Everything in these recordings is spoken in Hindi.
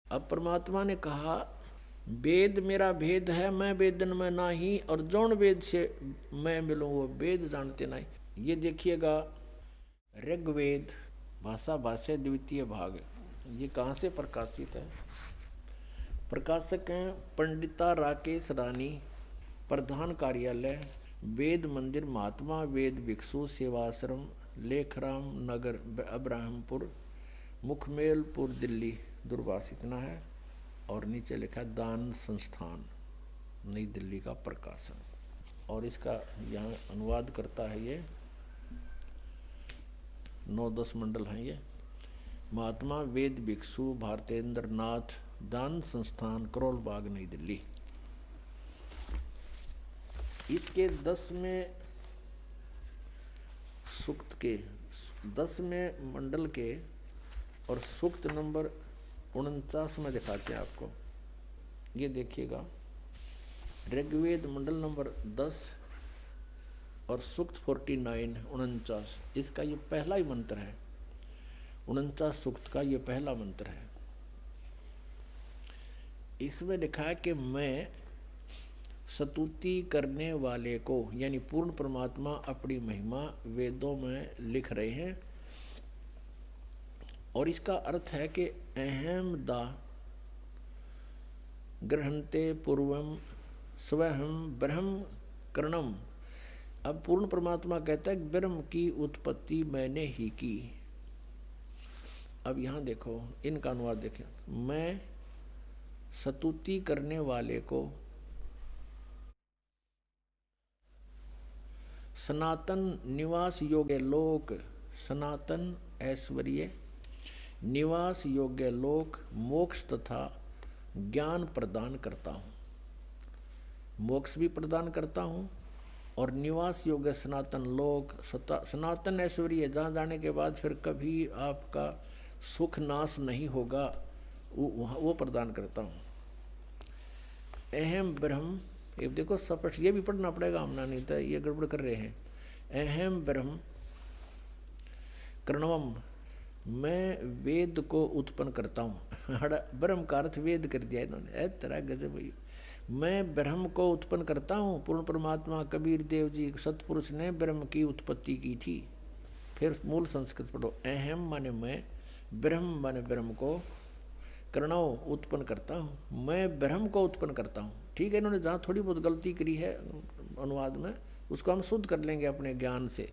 अब परमात्मा ने कहा वेद मेरा भेद है, मैं वेदन में नाही, और जौन वेद से मैं मिलूं वो वेद जानते नहीं। ये देखिएगा ऋग्वेद भाषा भाष्य द्वितीय भाग, ये कहाँ से प्रकाशित है? प्रकाशक हैं पंडिता राकेश रानी, प्रधान कार्यालय वेद मंदिर महात्मा वेद भिक्षु सेवाश्रम, लेखराम नगर अब्राहमपुर, मुखमेलपुर दिल्ली, दूरभाष इतना है। और नीचे लिखा है दान संस्थान नई दिल्ली का प्रकाशन। और इसका यहाँ अनुवाद करता है ये 9-10 मंडल हैं ये। महात्मा वेद भिक्षु भारतेंद्र नाथ, दान संस्थान, करोल बाग, नई दिल्ली। इसके 10वें सूक्त के 10वें मंडल के और सूक्त नंबर 49 में दिखाते हैं आपको। ये देखिएगा ऋग्वेद मंडल नंबर 10 और सूक्त 49 इसका ये पहला ही मंत्र है। 49 सूक्त का ये पहला मंत्र है। इसमें लिखा है कि मैं स्तुति करने वाले को, यानी पूर्ण परमात्मा अपनी महिमा वेदों में लिख रहे हैं। और इसका अर्थ है कि अहम दा गृहन्ते पूर्वम स्वहम ब्रह्म करणम। अब पूर्ण परमात्मा कहता है ब्रह्म की उत्पत्ति मैंने ही की। अब यहाँ देखो इनका अनुवाद देखें। मैं स्तुति करने वाले को सनातन निवास योग्य लोक, सनातन ऐश्वर्य निवास योग्य लोक, मोक्ष तथा ज्ञान प्रदान करता हूँ। मोक्ष भी प्रदान करता हूँ और निवास योग्य सनातन लोक, सनातन ऐश्वर्य जहाँ जाने के बाद फिर कभी आपका सुख नाश नहीं होगा, वो प्रदान करता हूँ। अहम ब्रह्म, ये देखो स्पष्ट, ये भी पढ़ना पड़ेगा हमने, नहीं तो ये गड़बड़ कर रहे हैं। अहम ब्रह्म करणवम, मैं वेद को उत्पन्न करता हूँ। ब्रह्म का अर्थ वेद कर दिया इन्होंने, तरह गजब भाई। मैं ब्रह्म को उत्पन्न करता हूँ। पूर्ण परमात्मा कबीर देव जी सतपुरुष ने ब्रह्म की उत्पत्ति की थी। फिर मूल संस्कृत पढ़ो। अहम माने मैं, ब्रह्म माने ब्रह्म को, करणव उत्पन्न करता हूँ। मैं ब्रह्म को उत्पन्न करता हूँ। ठीक है, इन्होंने जहाँ थोड़ी बहुत गलती करी है अनुवाद में, उसको हम शुद्ध कर लेंगे अपने ज्ञान से।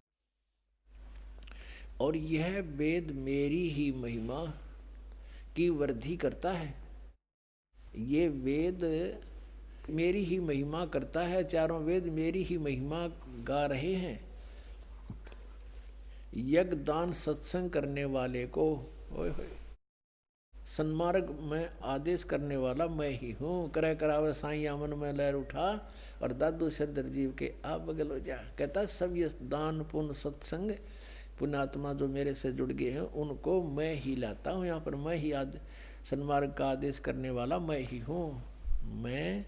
और यह वेद मेरी ही महिमा की वृद्धि करता है। ये वेद मेरी ही महिमा करता है। चारों वेद मेरी ही महिमा गा रहे हैं। यज्ञ दान सत्संग करने वाले को सन्मार्ग में आदेश करने वाला मैं ही हूँ। करे करावे साईं मन में लहर उठा, और दादू सरदर जीव के आप बगल हो जा। कहता सब ये दान पुण्य सत्संग पुण्यात्मा जो मेरे से जुड़ गए हैं उनको मैं ही लाता हूँ। यहाँ पर मैं ही सन्मार्ग का आदेश करने वाला मैं ही हूँ। मैं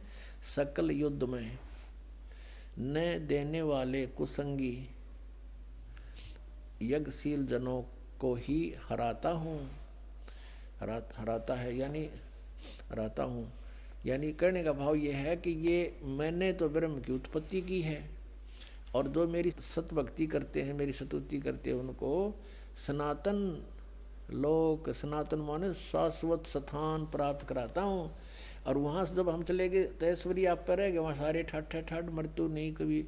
सकल युद्ध में न देने वाले कुसंगी यज्ञशील जनों को ही हराता हूँ। हराता है यानी हराता हूँ, यानी कहने का भाव ये है कि ये मैंने तो ब्रह्म की उत्पत्ति की है, और जो मेरी सतभक्ति करते हैं, मेरी स्तुति करते हैं, उनको सनातन लोक, सनातन माने शाश्वत स्थान प्राप्त कराता हूँ। और वहाँ से जब हम चले गए तो ऐश्वर्य आप पर रहेगा, वहाँ सारे ठाठ मृत्यु नहीं, कभी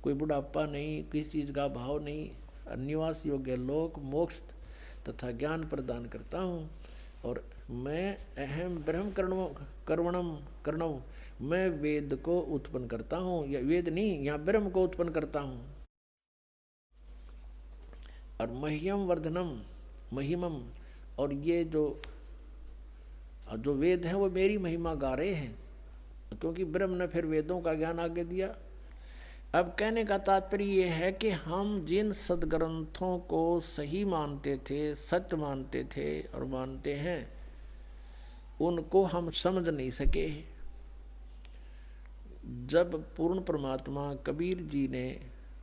कोई बुढ़ापा नहीं, किसी चीज़ का भाव नहीं। निवास योग्य लोक, मोक्ष तथा ज्ञान प्रदान करता हूँ। और मैं अहम ब्रह्म करणम, मैं वेद को उत्पन्न करता हूँ। या वेद नहीं, यहाँ ब्रह्म को उत्पन्न करता हूँ। और मह्यम वर्धनम, महिमम, और ये जो वेद हैं वो मेरी महिमा गा रहे हैं, क्योंकि ब्रह्म ने फिर वेदों का ज्ञान आगे दिया। अब कहने का तात्पर्य ये है कि हम जिन सदग्रंथों को सही मानते थे, सत्य मानते थे और मानते हैं, उनको हम समझ नहीं सके। जब पूर्ण परमात्मा कबीर जी ने,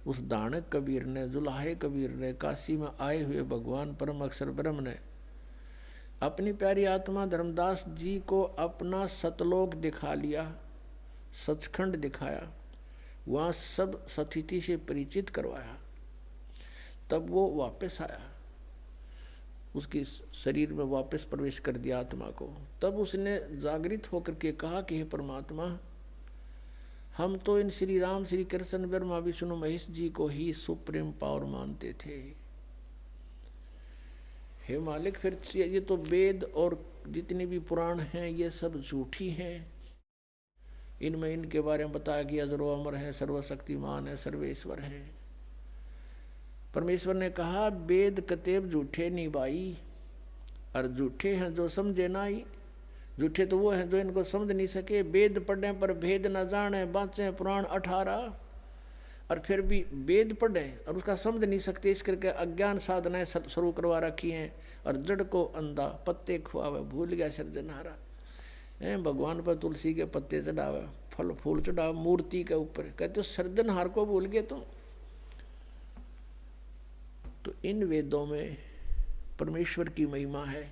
उस दानक कबीर ने, जुलाहे कबीर ने, काशी में आए हुए भगवान परम अक्षर ब्रह्म ने अपनी प्यारी आत्मा धर्मदास जी को अपना सतलोक दिखा लिया, सचखंड दिखाया, वहाँ सब सतिथि से परिचित करवाया, तब वो वापस आया, उसके शरीर में वापस प्रवेश कर दिया आत्मा को। तब उसने जागृत होकर के कहा कि हे परमात्मा, हम तो इन श्री राम, श्री कृष्ण, ब्रह्मा, विष्णु, महेश जी को ही सुप्रीम पावर मानते थे। हे मालिक, फिर ये तो वेद और जितने भी पुराण हैं ये सब झूठी हैं, इनमें इनके बारे में बताया गया जो अमर है, सर्वशक्तिमान है, सर्वेश्वर है। परमेश्वर ने कहा वेद कतेब झूठे नहीं भाई, और झूठे हैं जो समझे ना ही। झूठे तो वो हैं जो इनको समझ नहीं सके, वेद पढ़ने पर भेद न जाने, बाँचे पुराण 18, और फिर भी वेद पढ़े और उसका समझ नहीं सकते, इस करके अज्ञान साधनाएं शुरू करवा रखी हैं। और जड़ को अंधा पत्ते खुआवे, भूल गया सृजनहारा। भगवान पर तुलसी के पत्ते चढ़ावे, फल फूल चढ़ावे मूर्ति के ऊपर, कहते हो सृजनहार को भूल गए तुम। तो इन वेदों में परमेश्वर की महिमा है,